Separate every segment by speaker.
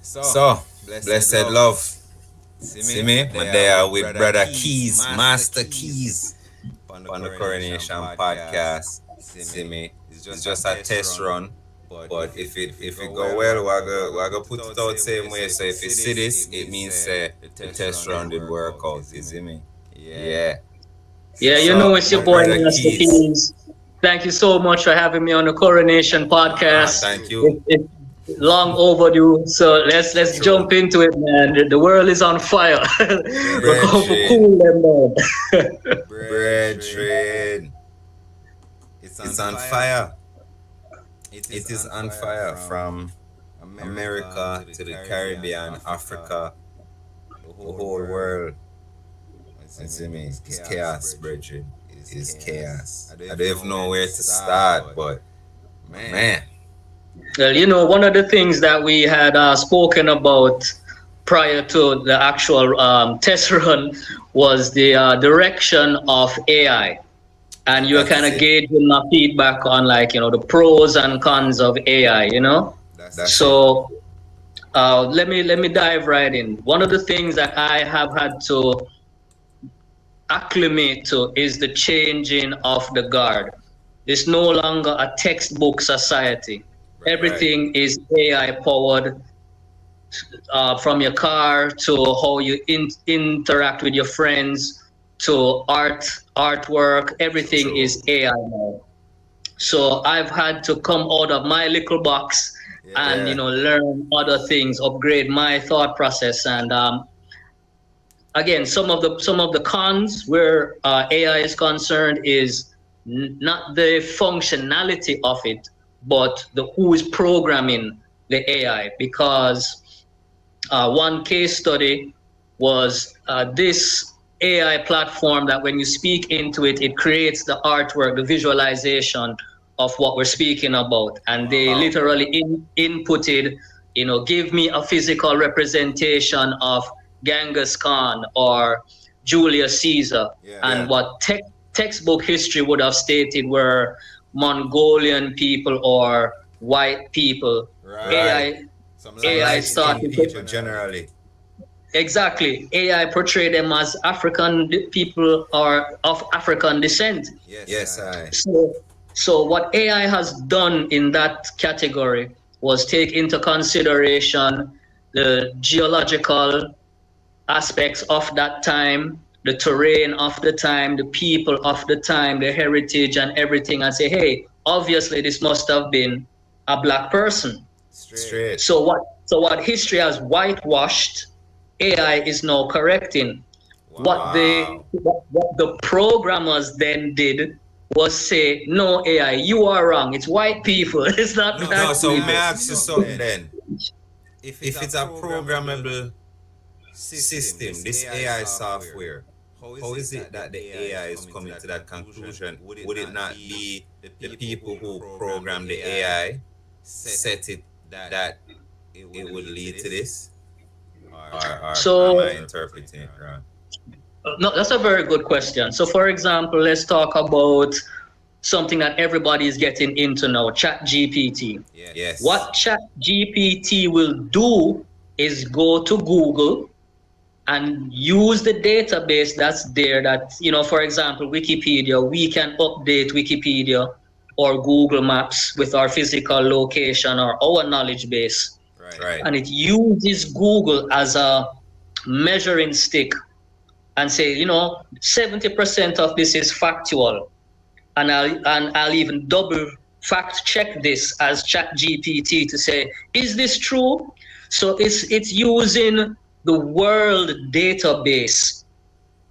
Speaker 1: So, blessed love. See me? I'm there with Brother Keys, Master Keys, on the Koro Nation podcast. See me? It's just a test run. But if it go well, we're gonna put it out same way. So if you see this, it means the test run did work out. You see me? Yeah.
Speaker 2: Yeah, you know
Speaker 1: So
Speaker 2: it's
Speaker 1: my
Speaker 2: your boy
Speaker 1: brother
Speaker 2: Master
Speaker 1: Keys.
Speaker 2: Keys. Thank you so much for having me on the Koro Nation podcast.
Speaker 1: Thank you.
Speaker 2: It's long overdue, so let's
Speaker 1: True.
Speaker 2: jump into it, man. The world is on fire. We're going for
Speaker 1: Brethren.
Speaker 2: cool them down.
Speaker 1: Brethren. It's on fire. It is on fire from America to the Caribbean, Africa, the whole world. You see me? It's chaos, brethren. It's chaos. I don't even know where to start, but man.
Speaker 2: Well, you know, one of the things that we had spoken about prior to the actual test run was the direction of AI. And you were
Speaker 1: That
Speaker 2: kind
Speaker 1: is
Speaker 2: of
Speaker 1: it.
Speaker 2: gauging my feedback on, like, you know, the pros and cons of AI, you know?
Speaker 1: That's it.
Speaker 2: So let me dive right in. One of the things that I have had to acclimate to is the changing of the guard. It's no longer a textbook society.
Speaker 1: Right.
Speaker 2: Everything is AI powered, from your car to how you interact with your friends to artwork. Everything
Speaker 1: True.
Speaker 2: is AI now. So I've had to come out of my little box and
Speaker 1: Yeah.
Speaker 2: learn other things, upgrade my thought process, and again, some of the cons where AI is concerned is not the functionality of it, but the who is programming the AI. Because one case study was this AI platform that when you speak into it, it creates the artwork, the visualization of what we're speaking about, and they
Speaker 1: Wow.
Speaker 2: literally inputted, give me a physical representation of Genghis Khan or Julius Caesar, and
Speaker 1: Yeah.
Speaker 2: what textbook history would have stated were Mongolian people or white people.
Speaker 1: Right.
Speaker 2: AI
Speaker 1: Some
Speaker 2: AI
Speaker 1: light skinned
Speaker 2: started to,
Speaker 1: people generally.
Speaker 2: exactly, AI portrayed them as African people or of African descent.
Speaker 1: Yes, I.
Speaker 2: So, so what AI has done in that category was take into consideration the geological aspects of that time, the terrain of the time, the people of the time, the heritage and everything, and say, hey, obviously this must have been a black person.
Speaker 1: Straight.
Speaker 2: So what history has whitewashed, AI is now correcting.
Speaker 1: Wow.
Speaker 2: What the programmers then did was say, no, AI, you are wrong. It's white people. It's not
Speaker 1: No,
Speaker 2: black
Speaker 1: so may
Speaker 2: people.
Speaker 1: I ask you something then? If it's a programmable system, this AI software, how is it that the AI is coming to that conclusion? Would it not be the people who program the AI set it that it would lead to this? Or am I
Speaker 2: So
Speaker 1: interpreting it wrong?
Speaker 2: no, that's a very good question. So for example, let's talk about something that everybody is getting into now, Chat GPT.
Speaker 1: Yes.
Speaker 2: What Chat GPT will do is go to Google and use the database that's there. That, for example, Wikipedia, we can update Wikipedia or Google Maps with our physical location or our knowledge base.
Speaker 1: Right.
Speaker 2: And it uses Google as a measuring stick and say, 70% of this is factual. And I'll even double fact check this as Chat GPT to say, is this true? So it's using the world database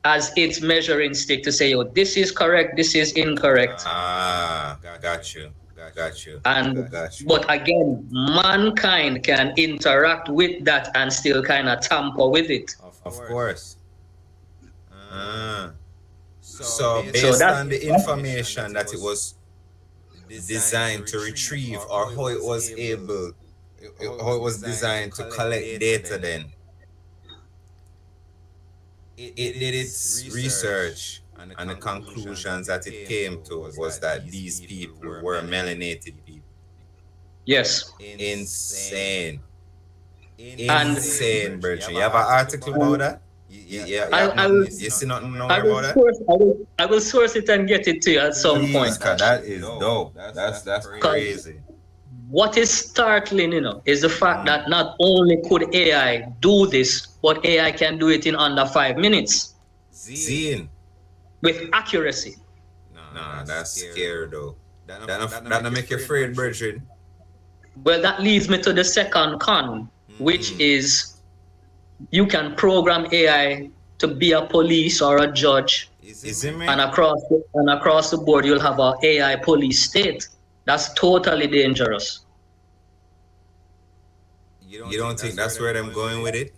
Speaker 2: as its measuring stick to say, oh, this is correct, this is incorrect.
Speaker 1: Got you. Got you.
Speaker 2: And
Speaker 1: Got you.
Speaker 2: but again, mankind can interact with that and still kind of tamper with it.
Speaker 1: Of course. Ah. So
Speaker 2: So
Speaker 1: based
Speaker 2: that's
Speaker 1: on the information that it was designed to retrieve, or how it was able, how it was designed to collect data, then it did its research, and the conclusions that it came to was that these people were melanated people.
Speaker 2: yes.
Speaker 1: Insane.
Speaker 2: And
Speaker 1: Insane, Bertrand. You have an article about that? Yeah,
Speaker 2: I, I will
Speaker 1: you see nothing
Speaker 2: I
Speaker 1: nowhere
Speaker 2: will
Speaker 1: about that?
Speaker 2: source I will source it and get it to you at some
Speaker 1: Please,
Speaker 2: point.
Speaker 1: cause that is dope. That's
Speaker 2: Because
Speaker 1: crazy.
Speaker 2: what is startling, is the fact
Speaker 1: Mm.
Speaker 2: that not only could AI do this, but AI can do it in under 5 minutes
Speaker 1: Seeing.
Speaker 2: with accuracy.
Speaker 1: Nah, that's scary though. That not make you afraid, Bertrand.
Speaker 2: Well, that leads me to the second con, which
Speaker 1: Mm.
Speaker 2: is you can program AI to be a police or a judge,
Speaker 1: Is it
Speaker 2: and
Speaker 1: me?
Speaker 2: across the board you'll have a AI police state. That's totally dangerous.
Speaker 1: You don't think that's where them going with it?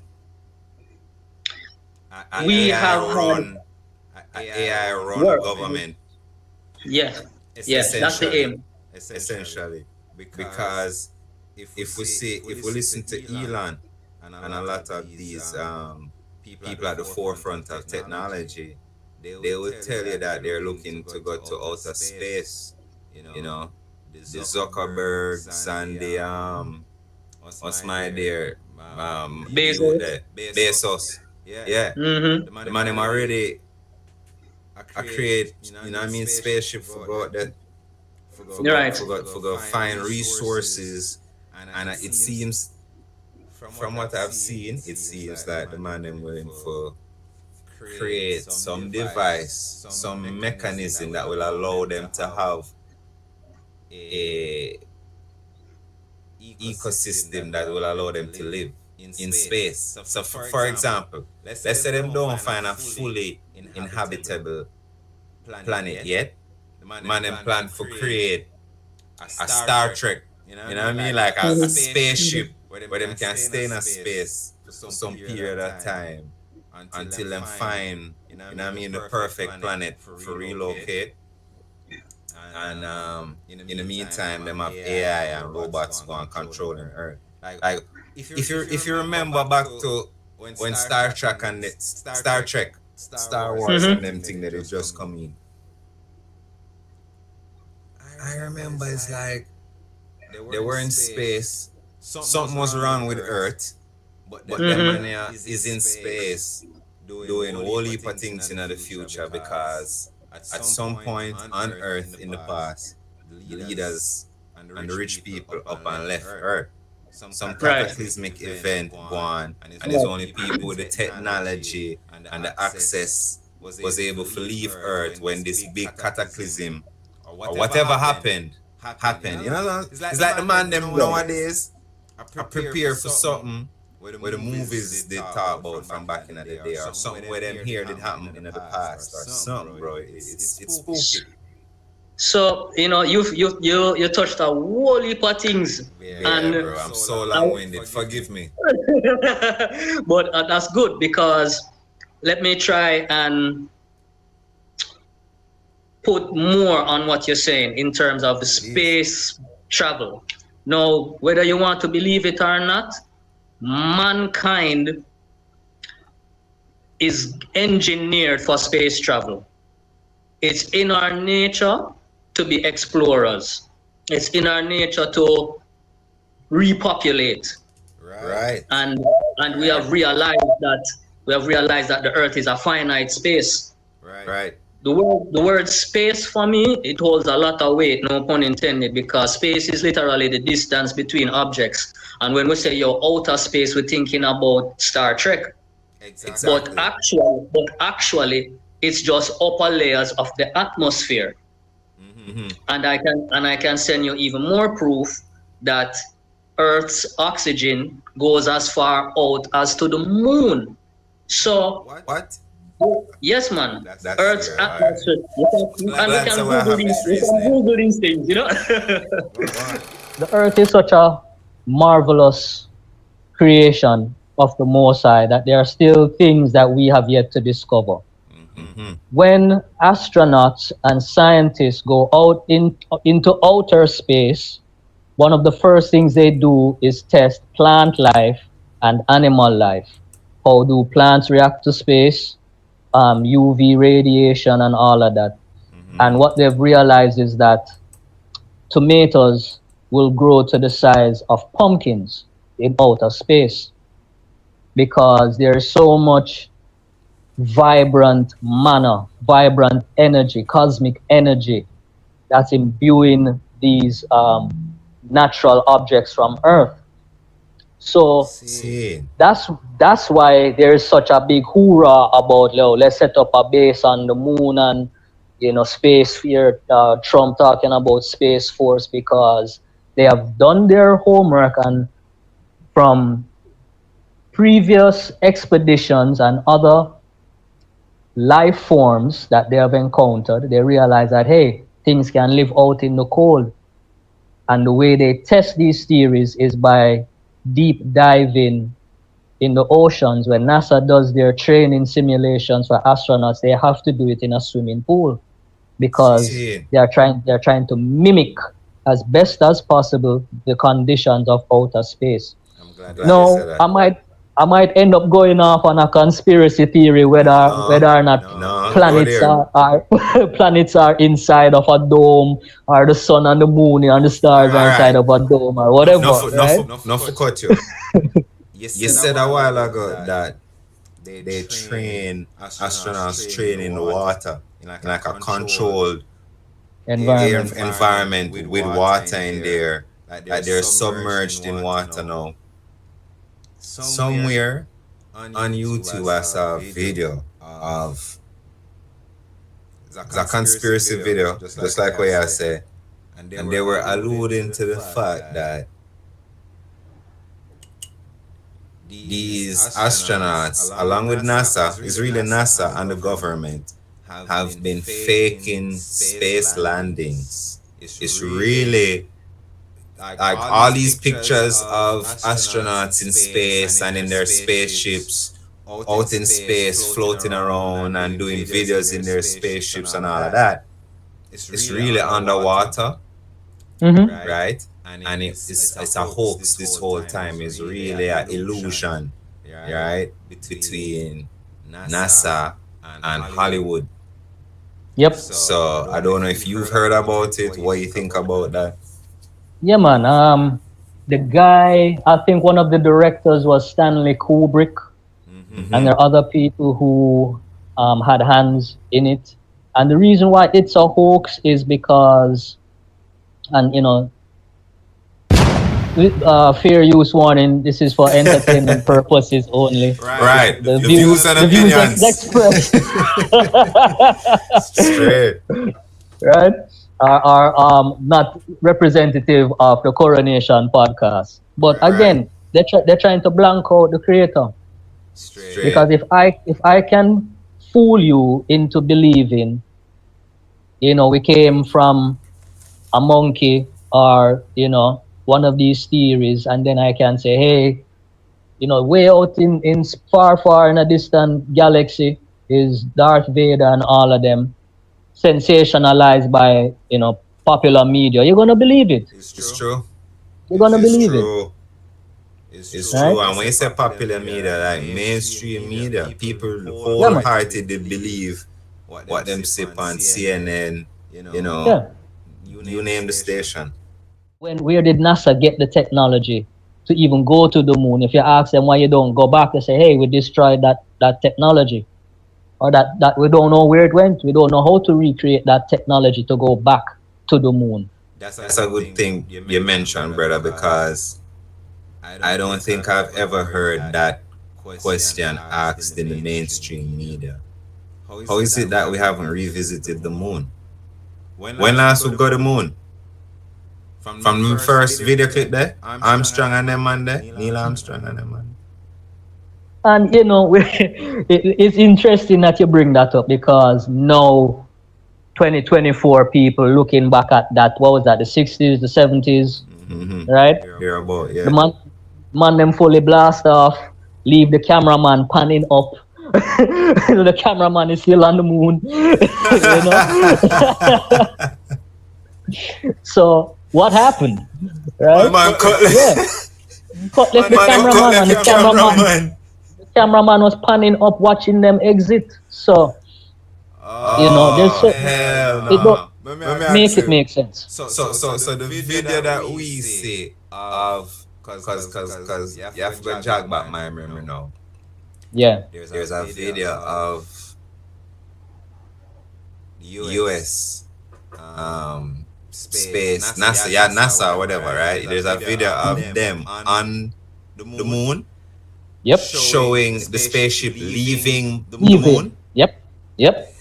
Speaker 1: A
Speaker 2: We
Speaker 1: AI
Speaker 2: have had
Speaker 1: run, a AI run
Speaker 2: work.
Speaker 1: government,
Speaker 2: Yes, yes, that's the
Speaker 1: essentially,
Speaker 2: aim.
Speaker 1: essentially, because if we listen to Elon and a lot of these people at the forefront of technology, they would tell you that they're looking to go to outer space. You know, the Zuckerbergs and the what's my dear you
Speaker 2: Bezos.
Speaker 1: there Bezos. Yeah,
Speaker 2: Mm-hmm.
Speaker 1: the man him already I create, you know what I mean, spaceship for go out there
Speaker 2: Right.
Speaker 1: for go find resources, and it seems from what I've seen, it seems like the man them willing for create some device, some mechanism that will allow them to have a ecosystem that will allow them to live in space. So, for example, let's say them don't find a fully inhabitable planet yet. Man, them plan for create a Star Trek. You know what I mean? Like a
Speaker 2: Mhm.
Speaker 1: spaceship where them can stay in a space for some period of time until them find, you know what I mean, the perfect planet for relocate. And in the meantime, them have AI and robots going controlling Earth. Like if you remember back to when Star Trek and Star Trek, Star Wars and
Speaker 2: Mm-hmm.
Speaker 1: them thing that is just coming. I remember it's like they were in space. Something was wrong with Earth, but them
Speaker 2: Mm-hmm.
Speaker 1: man is in space doing whole heap of things in the future because at some point on Earth in the past, the leaders and the rich people up and left Earth. Some
Speaker 2: Right.
Speaker 1: cataclysmic event go on, and it's
Speaker 2: Right.
Speaker 1: only people with the technology and the access was able to leave Earth when this big cataclysm or whatever happened. You know, it's like the man them nowadays are prepared for something where the movies did talk about from back in the day, or something where them here did happen in the past, or something, bro. It's spooky.
Speaker 2: So you touched a whole heap of things,
Speaker 1: Yeah,
Speaker 2: and
Speaker 1: bro. I'm so long-winded. Forgive me.
Speaker 2: but that's good because let me try and put more on what you're saying in terms of the
Speaker 1: Please.
Speaker 2: space travel. Now, whether you want to believe it or not, mankind is engineered for space travel. It's in our nature to be explorers. It's in our nature to repopulate.
Speaker 1: Right.
Speaker 2: And we have realized that the earth is a finite space.
Speaker 1: Right.
Speaker 2: The word space for me, it holds a lot of weight, no pun intended, because space is literally the distance between objects. And when we say your outer space, we're thinking about Star Trek. But
Speaker 1: Exactly.
Speaker 2: actually, it's just upper layers of the atmosphere.
Speaker 1: Mm-hmm.
Speaker 2: And I can send you even more proof that Earth's oxygen goes as far out as to the moon. So
Speaker 1: What?
Speaker 2: yes, man,
Speaker 1: That's
Speaker 2: Earth's
Speaker 1: scary. All right.
Speaker 2: atmosphere. And we
Speaker 1: Glad
Speaker 2: can
Speaker 1: so I
Speaker 2: Google
Speaker 1: have
Speaker 2: these.
Speaker 1: this
Speaker 2: We can
Speaker 1: reasoning.
Speaker 2: Google these things.
Speaker 1: Go on.
Speaker 2: The Earth is such a marvelous creation of the Most High that there are still things that we have yet to discover.
Speaker 1: Mm-hmm.
Speaker 2: When astronauts and scientists go out into outer space, one of the first things they do is test plant life and animal life. How do plants react to space, UV radiation, and all of that?
Speaker 1: Mm-hmm.
Speaker 2: And what they've realized is that tomatoes will grow to the size of pumpkins. in outer space because there's so much vibrant mana, vibrant energy, cosmic energy that's imbuing these natural objects from Earth. So
Speaker 1: See.
Speaker 2: that's why there's such a big hoorah about, yo, let's set up a base on the moon and space here. Trump talking about space force because they have done their homework, and from previous expeditions and other life forms that they have encountered, they realize that, hey, things can live out in the cold. And the way they test these theories is by deep diving in the oceans. When NASA does their training simulations for astronauts, they have to do it in a swimming pool because
Speaker 1: See.
Speaker 2: they're trying to mimic as best as possible the conditions of outer space.
Speaker 1: I'm glad you said
Speaker 2: No,
Speaker 1: that.
Speaker 2: I might end up going off on a conspiracy theory whether or not
Speaker 1: No, go
Speaker 2: planets
Speaker 1: there.
Speaker 2: are planets are inside of a dome, or the sun and the moon and the stars are inside
Speaker 1: Alright.
Speaker 2: of a dome, or whatever, right?
Speaker 1: No for cut you. You said a while ago that they train astronauts train in the water in like a controlled air
Speaker 2: Environment.
Speaker 1: environment with water in there. Like they're submerged in water now. Somewhere on YouTube I saw a video of it's a conspiracy video, just like what I say. And they were alluding to the fact that these astronauts, along with NASA, is really NASA and the government, have been faking space landings. It's really like all these pictures of astronauts in space and in their spaceships out in space floating around and doing videos in their spaceships and all of that. It's really underwater,
Speaker 2: Mm-hmm.
Speaker 1: right? And it's a hoax this whole time. It's really an illusion, right? Between NASA and Hollywood.
Speaker 2: Yep.
Speaker 1: So I don't know if you've heard about it. What you think about that?
Speaker 2: Yeah, man. The guy, I think one of the directors was Stanley Kubrick, and there are other people who had hands in it. And the reason why it's a hoax is because, and fair use warning, this is for entertainment purposes only.
Speaker 1: Right.
Speaker 2: The
Speaker 1: views and
Speaker 2: the views
Speaker 1: opinions.
Speaker 2: expressed
Speaker 1: Straight.
Speaker 2: right, are not representative of the Koro Nation podcast. But again, they're trying to blank out the creator.
Speaker 1: Straight.
Speaker 2: Because if I can fool you into believing, we came from a monkey, or one of these theories, and then I can say, hey, way out in far in a distant galaxy is Darth Vader and all of them, sensationalized by popular media, you're gonna believe it.
Speaker 1: It's true.
Speaker 2: You're gonna believe it.
Speaker 1: True. It's
Speaker 2: Right?
Speaker 1: true. And when you say popular media, like mainstream media, people
Speaker 2: man.
Speaker 1: wholeheartedly believe what them sip on CNN,
Speaker 2: Yeah.
Speaker 1: you name the station.
Speaker 2: Where did NASA get the technology to even go to the moon? If you ask them why you don't go back, they say, hey, we destroyed that technology. Or that we don't know where it went. We don't know how to recreate that technology to go back to the moon.
Speaker 1: That's a good thing you mentioned, brother, because I don't think I've ever heard that question asked in the mainstream media. How is it that we haven't revisited the moon? When last we go to the moon? From the first video clip there, Armstrong and them man there, Neil Armstrong and them man.
Speaker 2: And it's interesting that you bring that up, because now 2024 people looking back at that, what was that, the 60s, the 70s, right?
Speaker 1: Hear about, yeah.
Speaker 2: The man them fully blast off, leave the cameraman panning up. The cameraman is still on the moon. So what happened? Right?
Speaker 1: Man, cut
Speaker 2: Left the cameraman, and the cameraman was panning up, watching them exit. So there's
Speaker 1: hell
Speaker 2: it
Speaker 1: no.
Speaker 2: don't make sense.
Speaker 1: So the video that we see of Cause you have to go jog back my memory now.
Speaker 3: Yeah.
Speaker 1: There's a video of US space NASA, yeah, NASA or whatever, right? There's a video of them on the moon
Speaker 3: Yep.
Speaker 1: showing the spaceship leaving the
Speaker 3: Easy.
Speaker 1: moon,
Speaker 3: Yep. Yep.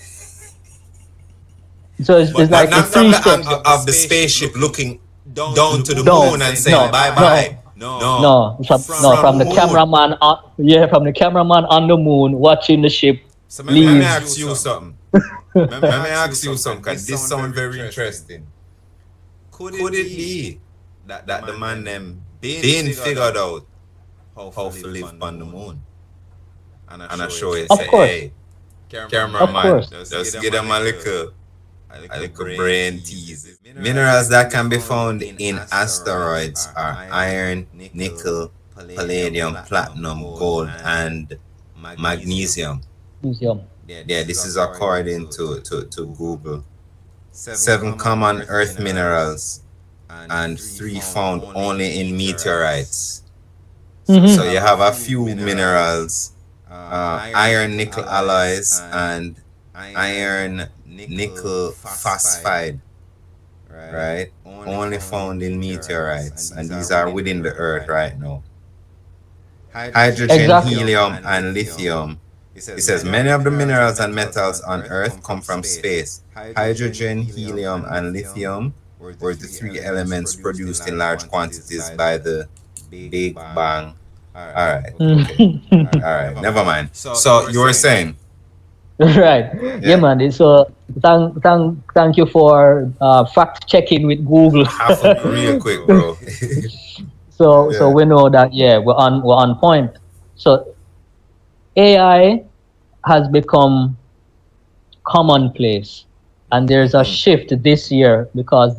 Speaker 3: So it's
Speaker 1: but
Speaker 3: like in
Speaker 1: not
Speaker 3: three
Speaker 1: from the
Speaker 3: steps.
Speaker 1: angle of the spaceship looking down to the moon
Speaker 3: No,
Speaker 1: and saying
Speaker 3: no,
Speaker 1: bye bye.
Speaker 3: no,
Speaker 1: No,
Speaker 3: no. From
Speaker 1: from
Speaker 3: the
Speaker 1: moon.
Speaker 3: cameraman on, yeah, from the cameraman on the moon watching the ship
Speaker 1: So let me
Speaker 3: leave.
Speaker 1: ask you something. Let me ask you something, because this sounds very interesting. Could it be that the man them been figured out how to live on the moon? And I show it
Speaker 3: Of
Speaker 1: say,
Speaker 3: course,
Speaker 1: hey,
Speaker 3: of
Speaker 1: cameraman,
Speaker 3: course.
Speaker 1: just give them a little brain tease. Minerals that can be found in asteroids are iron, nickel, palladium, platinum, gold, and magnesium.
Speaker 3: Museum.
Speaker 1: Yeah, this is according to Google. Seven common earth minerals and three found only in meteorites. So
Speaker 3: Mm-hmm.
Speaker 1: you have a few minerals, iron nickel alloys and iron nickel phosphide, right? Only found in meteorites, and these are within the earth right now. Hydrogen,
Speaker 3: Exactly.
Speaker 1: helium, and lithium. It says many of the minerals and metals on Earth come from space. Hydrogen, helium, and lithium were the three elements produced in large quantities by the Big Bang. All right, okay, all right, never mind. So you were saying,
Speaker 3: Right. Yeah,
Speaker 1: yeah,
Speaker 3: man. So thank you for fact checking with Google.
Speaker 1: half a real quick, bro.
Speaker 3: So
Speaker 1: Yeah.
Speaker 3: we know that, yeah, we're on point. So AI has become commonplace, and there's a
Speaker 1: Mm-hmm.
Speaker 3: shift this year because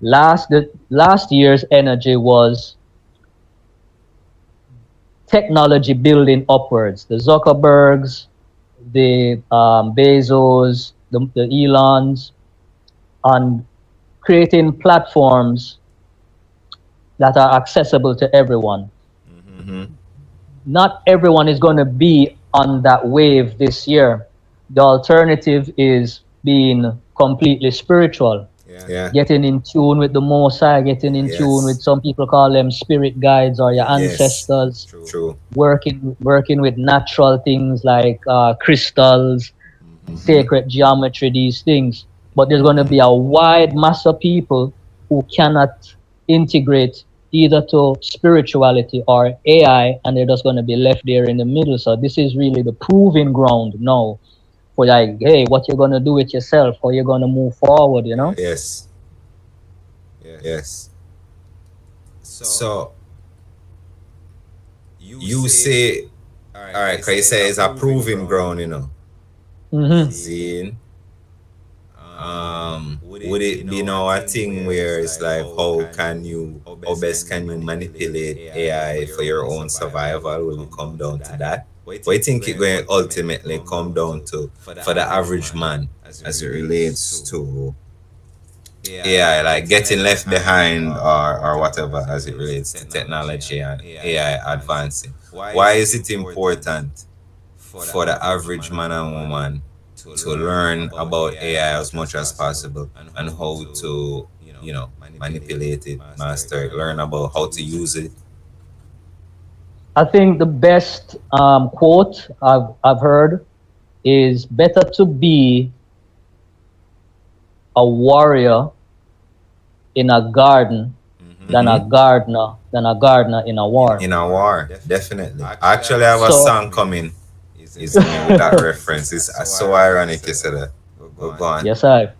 Speaker 3: last year's energy was technology building upwards. The Zuckerbergs, the Bezos, the Elons, on creating platforms that are accessible to everyone.
Speaker 1: Mm-hmm.
Speaker 3: Not everyone is going to be on that wave this year. The alternative is being completely spiritual,
Speaker 1: Yeah.
Speaker 3: getting in tune with the Most High, getting in tune with,
Speaker 1: Yes.
Speaker 3: some people call them spirit guides or your
Speaker 1: Yes.
Speaker 3: ancestors,
Speaker 1: True.
Speaker 3: working with natural things like crystals,
Speaker 1: Mm-hmm.
Speaker 3: sacred geometry, these things. But there's going to
Speaker 1: Mm-hmm.
Speaker 3: be a wide mass of people who cannot integrate either to spirituality or AI, and they're just going to be left there in the middle. So this is really the proving ground now for, like, hey, what you're going to do with yourself, how you're going to move forward, you know?
Speaker 1: Yes. Yes. So you say, all right, cause you say it's a proving ground,
Speaker 3: Mm-hmm.
Speaker 1: Zine. Would it be now a thing where it's like, how best can you manipulate AI for your own survival? Will it come down to that? What you think it going to ultimately come down to for the average man as it relates to AI, like getting left behind, or whatever, as it relates to technology and AI advancing? Why is it important for the average man and woman to learn about AI as much as possible, and how to, manipulate it, master it, learn about how to use it?
Speaker 3: I think the best quote I've heard is better to be a warrior in a garden
Speaker 1: Mm-hmm.
Speaker 3: than a gardener in a war.
Speaker 1: In a war, definitely. Actually, I have a
Speaker 3: So
Speaker 1: song coming, isn't it, with that reference. It's so ironic you said that. But go on.
Speaker 3: yes, I.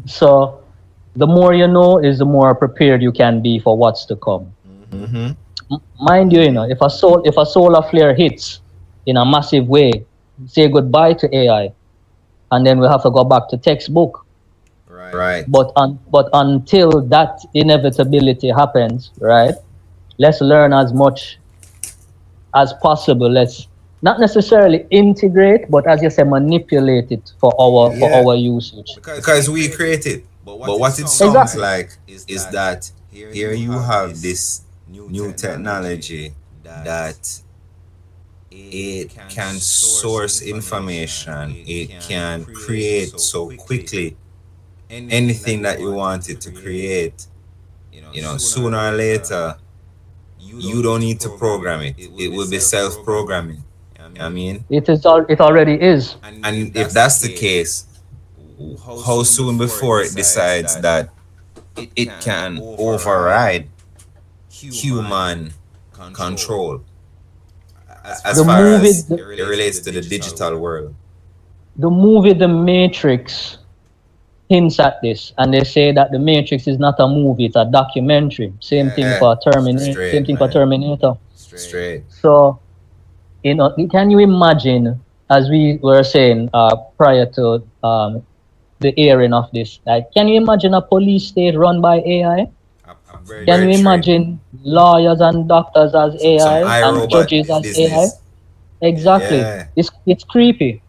Speaker 3: So the more you know is the more prepared you can be for what's to come.
Speaker 1: Mm-hmm.
Speaker 3: Mind you, if a solar flare hits in a massive way, say goodbye to AI, and then we have to go back to textbook.
Speaker 1: Right.
Speaker 3: But until that inevitability happens, right? Let's learn as much as possible. Let's not necessarily integrate, but as you say, manipulate it for our for
Speaker 1: Yeah,
Speaker 3: our usage.
Speaker 1: because we create it. But what it sounds
Speaker 3: Exactly.
Speaker 1: like is that here you have this new technology that it can source information, it can create so quickly anything that you want it to create. Sooner or later, you don't need to program it. It will be self-programming. I mean,
Speaker 3: It already is.
Speaker 1: and if that's the case, how soon before it decides that it can override human control as
Speaker 3: The
Speaker 1: far
Speaker 3: movie,
Speaker 1: as it relates to the digital world?
Speaker 3: The Matrix hints at this, and they say that the Matrix is not a movie; it's a documentary. Same thing
Speaker 1: Yeah,
Speaker 3: for Terminator. Same
Speaker 1: straight,
Speaker 3: thing for
Speaker 1: man.
Speaker 3: Terminator.
Speaker 1: Straight.
Speaker 3: So, can you imagine, as we were saying prior to the airing of this, like, can you imagine a police state run by AI? Can you
Speaker 1: Very true.
Speaker 3: imagine lawyers and doctors as
Speaker 1: Some
Speaker 3: AI and
Speaker 1: iRobot
Speaker 3: judges as AI?
Speaker 1: business.
Speaker 3: Exactly.
Speaker 1: Yeah,
Speaker 3: It's creepy.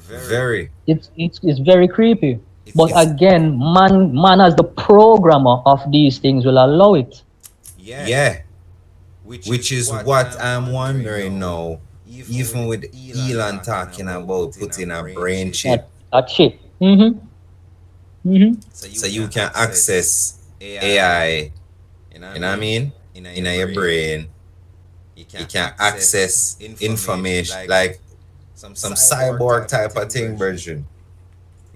Speaker 1: very.
Speaker 3: It's very creepy. But
Speaker 1: It's
Speaker 3: again, man as the programmer of these things will allow it.
Speaker 1: yeah, which is what I'm wondering now. Even with Elon talking about putting a brain chip,
Speaker 3: That shit. Mm-hmm. Mm-hmm.
Speaker 1: so you can access AI. You know what I mean? In your brain, you can access information like some cyborg type of thing version.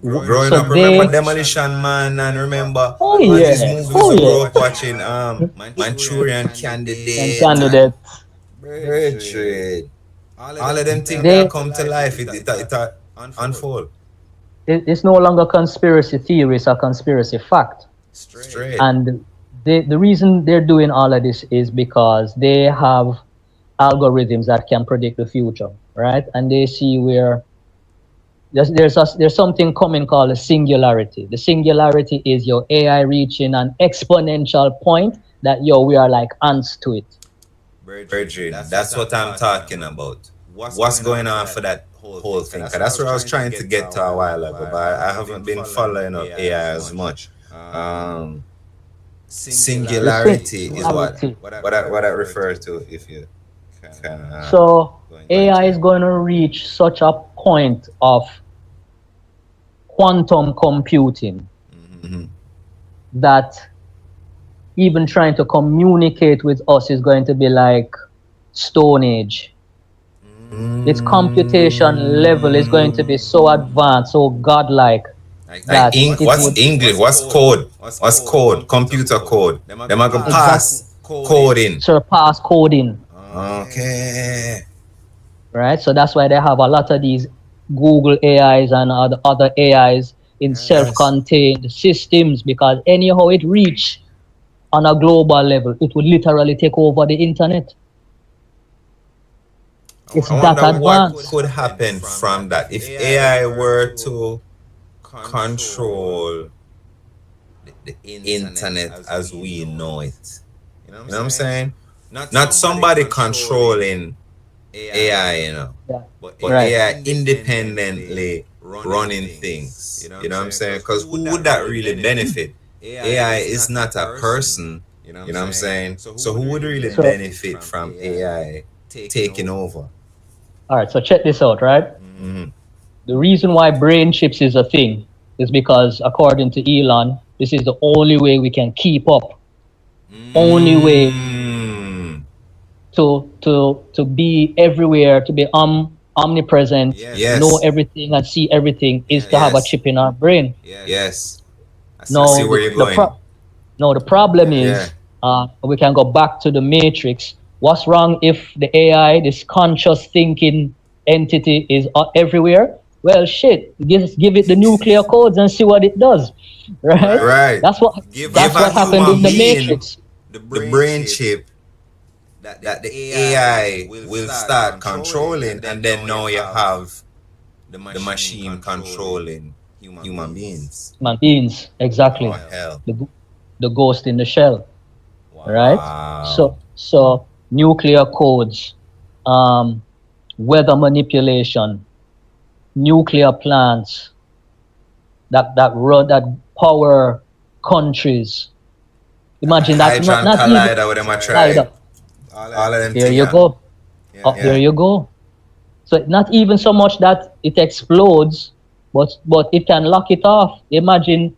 Speaker 1: Growing
Speaker 3: So
Speaker 1: up, remember
Speaker 3: they
Speaker 1: Demolition Man, and remember
Speaker 3: oh
Speaker 1: all these
Speaker 3: yeah.
Speaker 1: movies
Speaker 3: Oh
Speaker 1: we grew
Speaker 3: yeah.
Speaker 1: up watching. Manchurian
Speaker 3: And
Speaker 1: Candidate and
Speaker 3: candidate.
Speaker 1: Bertrand. All of them things that
Speaker 3: They
Speaker 1: come to life, it unfold
Speaker 3: it's no longer conspiracy theory, it's a conspiracy fact.
Speaker 1: straight.
Speaker 3: And the reason they're doing all of this is because they have algorithms that can predict the future, right? And they see where there's something coming called a singularity. The singularity is your AI reaching an exponential point that we are like ants to it.
Speaker 1: Bertrand, that's what I'm talking about. What's going on for that whole thing? 'Cause that's where I was trying to get to a while ago, but I haven't been following up AI as much.
Speaker 3: The
Speaker 1: Singularity is
Speaker 3: singularity.
Speaker 1: what I refer to, if you can
Speaker 3: So
Speaker 1: go
Speaker 3: AI
Speaker 1: into
Speaker 3: is
Speaker 1: it.
Speaker 3: going to reach such a point of quantum computing
Speaker 1: Mhm.
Speaker 3: that even trying to communicate with us is going to be like Stone Age. Its computation level is going to be so advanced, so godlike
Speaker 1: Like
Speaker 3: that
Speaker 1: ink,
Speaker 3: it
Speaker 1: what's
Speaker 3: would
Speaker 1: English? What's code? What's code? Computer code. Them are gonna
Speaker 3: exactly
Speaker 1: pass coding.
Speaker 3: surpass coding,
Speaker 1: Okay.
Speaker 3: right? So that's why they have a lot of these Google AIs and other AIs in
Speaker 1: Yes.
Speaker 3: self-contained systems, because anyhow it reach on a global level, it would literally take over the internet. It's
Speaker 1: I
Speaker 3: that
Speaker 1: wonder what
Speaker 3: advanced.
Speaker 1: could happen from that if AI were to control the internet as we know it. You know what I'm saying? Not somebody controlling AI,
Speaker 3: Yeah.
Speaker 1: but
Speaker 3: Right.
Speaker 1: AI independently running things. You know what I'm saying? Because who would that really benefit? AI is not a person. You know what I'm saying? So who would really
Speaker 3: So
Speaker 1: benefit from AI taking over?
Speaker 3: all right, so check this out, right?
Speaker 1: Mhm.
Speaker 3: The reason why brain chips is a thing is because, according to Elon, this is the only way we can keep up. Only way
Speaker 1: Mm.
Speaker 3: to be everywhere, to be omnipresent, know
Speaker 1: Yes.
Speaker 3: everything and see everything is to have a
Speaker 1: Yes.
Speaker 3: chip in our brain.
Speaker 1: Yes. I see
Speaker 3: Now
Speaker 1: where you're going.
Speaker 3: the problem
Speaker 1: Yeah.
Speaker 3: is, we can go back to the Matrix. What's wrong if the AI, this conscious thinking entity, is everywhere? Well, shit, give it the nuclear codes and see what it does, right?
Speaker 1: Right.
Speaker 3: That's what
Speaker 1: Give a
Speaker 3: happened in
Speaker 1: human
Speaker 3: the
Speaker 1: being
Speaker 3: Matrix.
Speaker 1: the brain chip that the AI will start controlling, and then now you have the machine controlling human beings.
Speaker 3: Human beings,
Speaker 1: Oh
Speaker 3: exactly.
Speaker 1: hell!
Speaker 3: The the ghost in the shell, right?
Speaker 1: Wow.
Speaker 3: So nuclear codes, um, weather manipulation, nuclear plants, that power countries, Imagine that.
Speaker 1: Hydron
Speaker 3: Not even
Speaker 1: collider with them a try.
Speaker 3: collider.
Speaker 1: All of them
Speaker 3: There
Speaker 1: thing,
Speaker 3: you
Speaker 1: yeah.
Speaker 3: go. Oh,
Speaker 1: Yeah.
Speaker 3: there you go. So not even so much that it explodes, but it can lock it off. Imagine.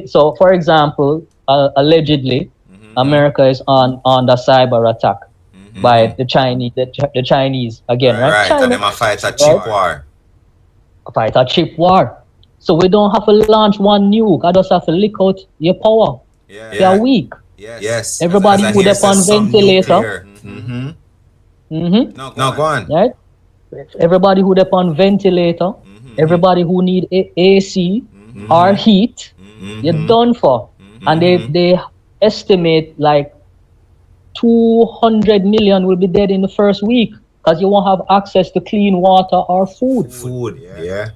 Speaker 3: So, for example, allegedly, America is on the cyber attack by the Chinese again, right?
Speaker 1: Right, and
Speaker 3: China,
Speaker 1: them a fight a
Speaker 3: right?
Speaker 1: chip war.
Speaker 3: Fight a chip war. So we don't have to launch one nuke. I just have to lick out your power. You're
Speaker 1: Yeah.
Speaker 3: weak.
Speaker 1: Yes. As
Speaker 3: Everybody
Speaker 1: I
Speaker 3: who
Speaker 1: hear
Speaker 3: dep
Speaker 1: says
Speaker 3: on
Speaker 1: some
Speaker 3: ventilator,
Speaker 1: nuclear.
Speaker 3: mm-hmm,
Speaker 1: No, go on.
Speaker 3: right? Everybody who dep on ventilator, everybody who need AC or heat, you're done for. And they estimate like 200 million will be dead in the first week because you won't have access to clean water or food.
Speaker 1: Food. Yeah.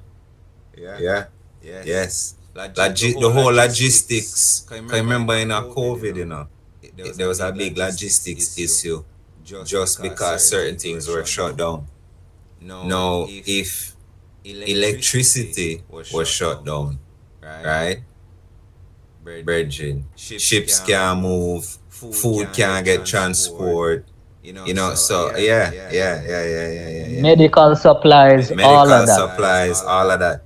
Speaker 1: Yes. The whole logistics. Can you remember in a COVID, there was a big logistics issue just because certain things were shut down. Now, if electricity was shut down, right? Bridging, ships can't move, food can't get transport, so yeah.
Speaker 3: Medical supplies, all
Speaker 1: Medical
Speaker 3: of that.
Speaker 1: supplies, all of that,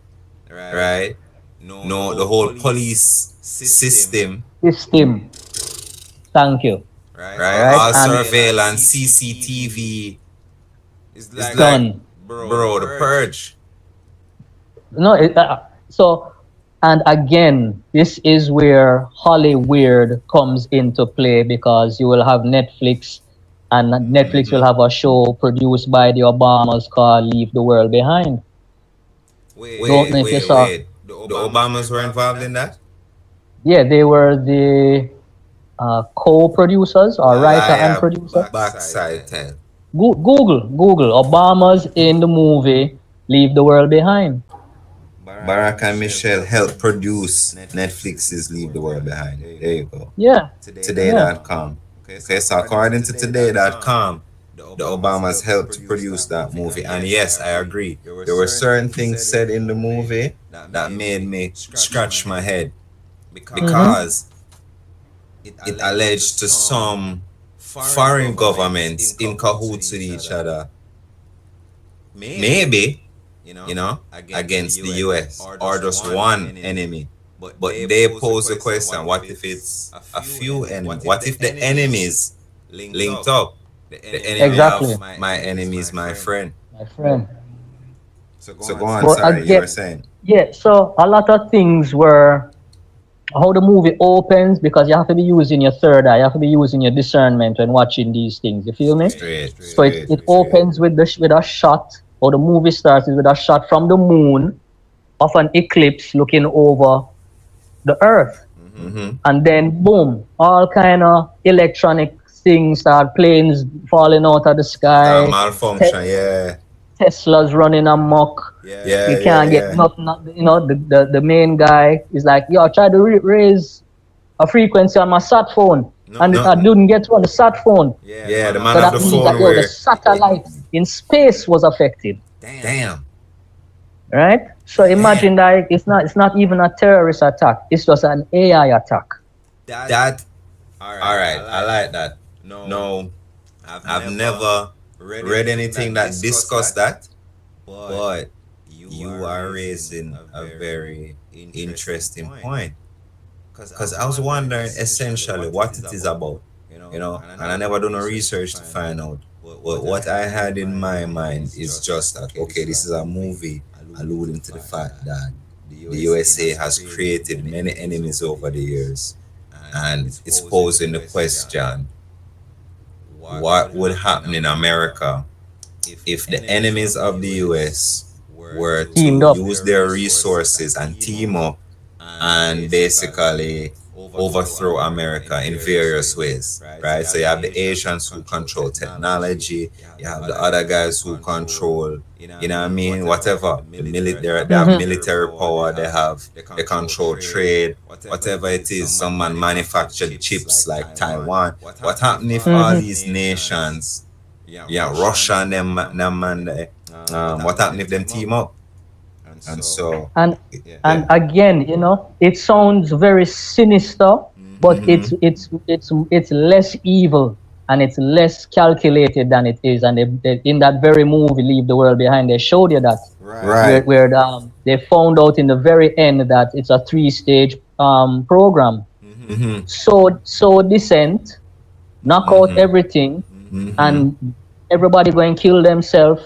Speaker 1: right? No, the whole police system,
Speaker 3: System. Thank you.
Speaker 1: right?
Speaker 3: Right?
Speaker 1: All
Speaker 3: And
Speaker 1: surveillance, CCTV. It's like,
Speaker 3: done.
Speaker 1: bro, the purge.
Speaker 3: No, so, and again, this is where Hollywood comes into play because you will have Netflix, and Netflix will have a show produced by the Obamas called Leave the World Behind. Don't know if you saw.
Speaker 1: Wait. The Obamas were involved in that?
Speaker 3: Yeah, they were the co-producers or writer and producer.
Speaker 1: Backside tell.
Speaker 3: Google Obamas in the movie Leave the World Behind.
Speaker 1: Barack and Michelle helped produce Netflix's Leave the World Behind. There you go.
Speaker 3: Yeah.
Speaker 1: Today.com. Okay, so according to Today.com, the Obamas helped to produce that movie. And yes, I agree. There were certain things said in the movie that made me scratch my head because it alleged to some foreign governments in cahoots with each other. Maybe, against the US or just one enemy. But they pose the question, what if it's a few enemies? What if the enemies linked up? The enemy
Speaker 3: Exactly.
Speaker 1: of my enemy is my friend.
Speaker 3: My friend.
Speaker 1: So go on,
Speaker 3: But
Speaker 1: sorry, you
Speaker 3: again,
Speaker 1: were saying.
Speaker 3: yeah, so a lot of things were how the movie opens because you have to be using your third eye, you have to be using your discernment when watching these things. You feel me? So it opens with a shot, or the movie starts with a shot from the moon of an eclipse looking over the earth. And then boom, all kind of electronic things start, planes falling out of the sky,
Speaker 1: Malfunction, yeah.
Speaker 3: Tesla's running amok. You can't get nothing. The main guy is like, yo, I tried to raise a frequency on my sat phone, and I didn't get on the sat phone.
Speaker 1: Yeah, the man
Speaker 3: So
Speaker 1: of
Speaker 3: that
Speaker 1: the
Speaker 3: means
Speaker 1: phone
Speaker 3: that the satellite in space was affected.
Speaker 1: Damn.
Speaker 3: Right? So imagine that it's not even a terrorist attack. It's just an AI attack.
Speaker 1: That all right, I like that. No, I've never read anything that discussed that, but you are raising a very interesting point. Because I was wondering essentially what it is about, and I never done no research to find out. But what I had in my mind is just that, okay, this is a movie alluding to the fact that the USA has created many enemies over the years, and it's posing the question, what would happen in America if the enemies of the US were to use their resources and team up and basically overthrow America in various ways, right? So you have the Asians who control technology, you have the other guys who control, whatever, they have military power, they control trade, whatever it is. Some man manufactured chips like Taiwan. What happened if all these nations, Russia and them man, what happened if them team up? And so
Speaker 3: And again, it sounds very sinister but it's less evil and it's less calculated than it is. And they, in that very movie, Leave the World Behind, they showed you that
Speaker 1: Right.
Speaker 3: where they found out in the very end that it's a 3-stage program. So descent, knock out everything, and everybody go and kill themselves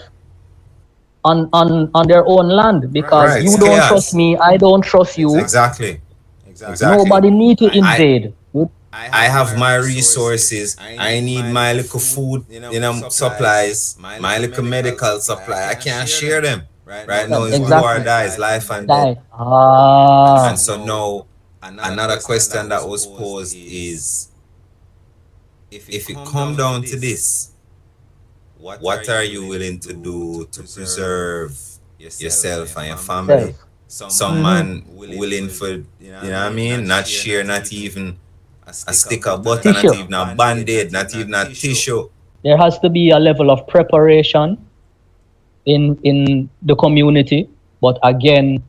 Speaker 3: on their own land, because
Speaker 1: Right.
Speaker 3: you don't
Speaker 1: Chaos.
Speaker 3: trust me, I don't trust you.
Speaker 1: Exactly.
Speaker 3: Nobody need to invade.
Speaker 1: I have my resources. I need my little food, supplies, my little medical supply. I can't share them. Right now is do or die, is life and death. And so now another question that was posed is, if it come down to this, what are you willing to do to preserve yourself and your family? Some man willing for, what I mean, not share, not even a stick of butter, not
Speaker 3: Tissue.
Speaker 1: even a band-aid, not even a tissue.
Speaker 3: There has to be a level of preparation in the community, but again,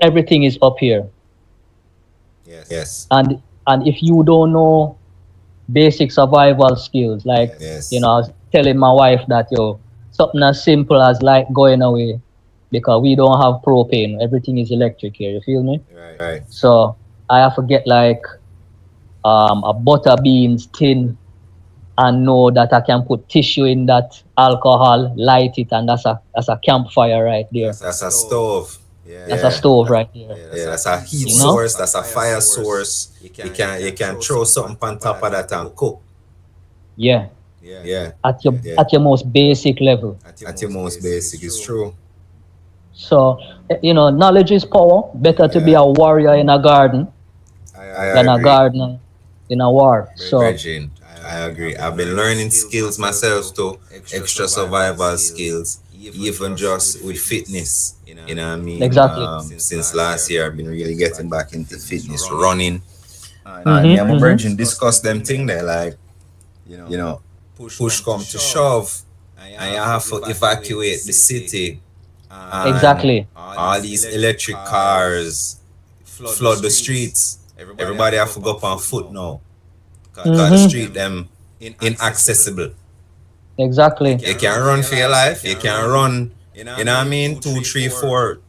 Speaker 3: everything is up here.
Speaker 1: Yes.
Speaker 3: And if you don't know basic survival skills, like
Speaker 1: Yes.
Speaker 3: I was telling my wife that something as simple as light going away, because we don't have propane, everything is electric here, you feel me?
Speaker 1: Right.
Speaker 3: So I have to get like a butter beans tin, and know that I can put tissue in that alcohol, light it, and that's a campfire right there.
Speaker 1: That's a stove.
Speaker 3: That's a stove right there.
Speaker 1: Yeah, that's a heat source, that's a fire source. You can throw something on top of that and cook.
Speaker 3: Yeah.
Speaker 1: Yeah.
Speaker 3: At your most basic level.
Speaker 1: At your most basic, it's true.
Speaker 3: So knowledge is power. Better to be a warrior in a garden than a gardener in a war. So
Speaker 1: Regine, I agree. I've been learning skills myself too, extra survival skills, even just with fitness. You know what I mean?
Speaker 3: Exactly.
Speaker 1: Since last year, I've been really getting back into fitness, running. And yeah, my Virgin discussed them thing there, like, push come to shove, and you have to evacuate the city. And
Speaker 3: Exactly.
Speaker 1: all these electric cars flood the streets. Everybody have to go up on foot now. Because the street them inaccessible.
Speaker 3: Exactly.
Speaker 1: You can't run for your life. You can't run, 2, 3, 4,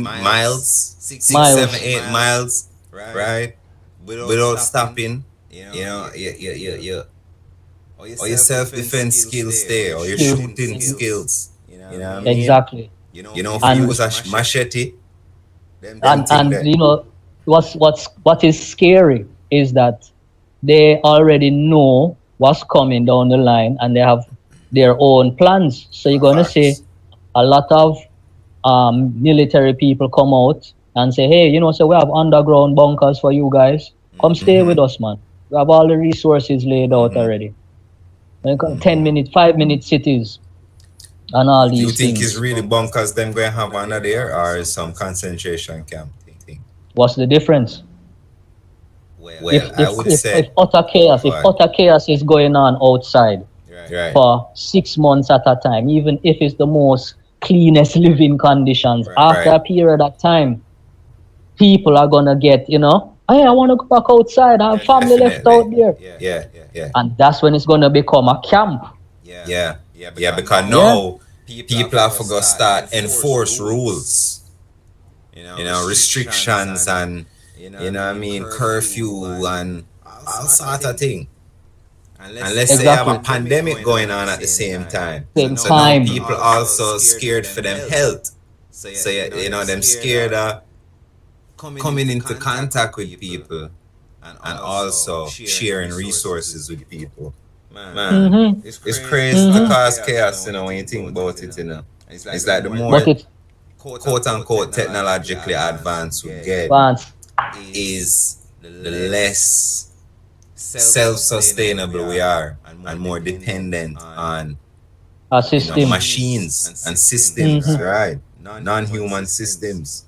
Speaker 1: miles, 6, 7, 8 miles, right? Without stopping. Or your self-defense skills there, or your shooting skills. You know what I mean?
Speaker 3: Exactly.
Speaker 1: If you use a machete,
Speaker 3: and what is scary is that they already know what's coming down the line, and they have their own plans. So you're gonna see a lot of military people come out and say, hey, so we have underground bunkers for you guys. Come stay with us, man. We have all the resources laid out already. 10-minute, 5-minute cities and all these things.
Speaker 1: Do you think it's really bunkers them going to have under there, or some concentration camp thing?
Speaker 3: What's the difference?
Speaker 1: Well, I would say
Speaker 3: if utter chaos is going on outside for 6 months at a time, even if it's the most cleanest living conditions, after a period of time, people are gonna get, hey, I want to go back outside. I have family left out there.
Speaker 1: Yeah.
Speaker 3: And that's when it's gonna become a camp.
Speaker 1: Yeah, because now people have to go start enforce rules. Restrictions and curfew and all sort of thing. And let's say you have a pandemic going on at the same time. So now people also scared for them health. So them scared of coming into contact with people and also sharing resources with people. Man, it's crazy to cause chaos, when you think about it, It's like the more quote unquote technologically advanced we get, is the less self-sustainable we are and more dependent on machines and systems, right? Non-human systems.